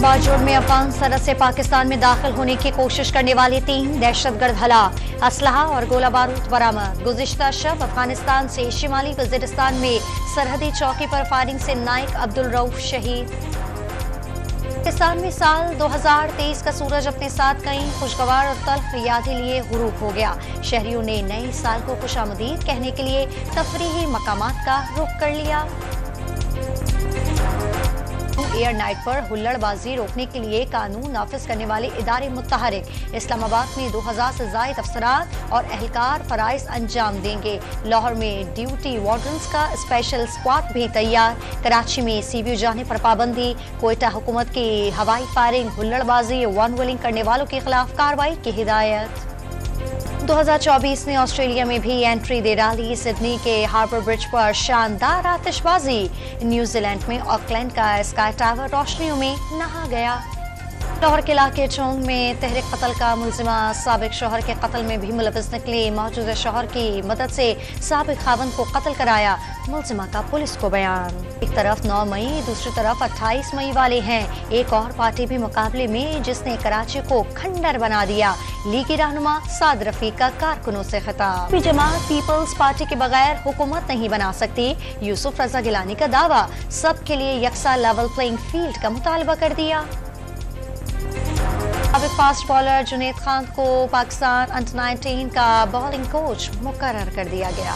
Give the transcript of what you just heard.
बाजुड़ में अफगान सरहद से पाकिस्तान में दाखिल होने की कोशिश करने वाले 3 दहशतगर्द हलाक, असलहा और गोला बारूद बरामद। गुज़िश्ता शब अफगानिस्तान से शिमाली वज़ीरिस्तान में सरहदी चौकी पर फायरिंग से नाइक अब्दुल रऊफ शहीद। पाकिस्तान में साल 2023 का सूरज अपने साथ कई खुशगवार और तल्ख यादें लिए गुरूब हो गया। शहरियों ने नए साल को खुशामदीद कहने के लिए तफरीही मकामात का रुख कर लिया। एयर नाइट पर हुल्लड़बाजी रोकने के लिए कानून नाफिज करने वाले इदारे मुत्तहरिक। इस्लामाबाद में 2000 से ज़ायद अफसरान और एहलकार फराइज अंजाम देंगे। लाहौर में ड्यूटी वार्डन्स का स्पेशल स्क्वाड भी तैयार। कराची में सीबीयू जाने पर पाबंदी। कोयटा हुकूमत की हवाई फायरिंग, हुल्लड़बाजी वन व्हीलिंग करने वालों के खिलाफ कार्रवाई की हिदायत। 2024 ने ऑस्ट्रेलिया में भी एंट्री दे डाली। सिडनी के हार्बर ब्रिज पर शानदार आतिशबाजी। न्यूजीलैंड में ऑकलैंड का स्काई टावर रोशनियों में नहा गया। लाहौर के इलाके चोंग में तहरीक कत्ल का मुलजिमा साबिक शौहर के कत्ल में भी मुलविस निकले। मौजूदा शौहर की मदद से साबिक खावंद को कत्ल कराया, मुलजिमा का पुलिस को बयान। एक तरफ 9 मई, दूसरी तरफ 28 मई वाले हैं। एक और पार्टी भी मुकाबले में जिसने कराची को खंडर बना दिया। लीगी रहनुमा साद रफीक का कारकुनों से खिताब। जमात पीपल्स पार्टी के बगैर हुकूमत नहीं बना सकती। यूसुफ रजा गिलानी का दावा। सबके लिए यकसा लेवल प्लेइंग फील्ड का मुतालबा कर दिया। साबिक फास्ट बॉलर जुनैद खान को पाकिस्तान अंडर 19 का बॉलिंग कोच मुकर्रर कर दिया गया।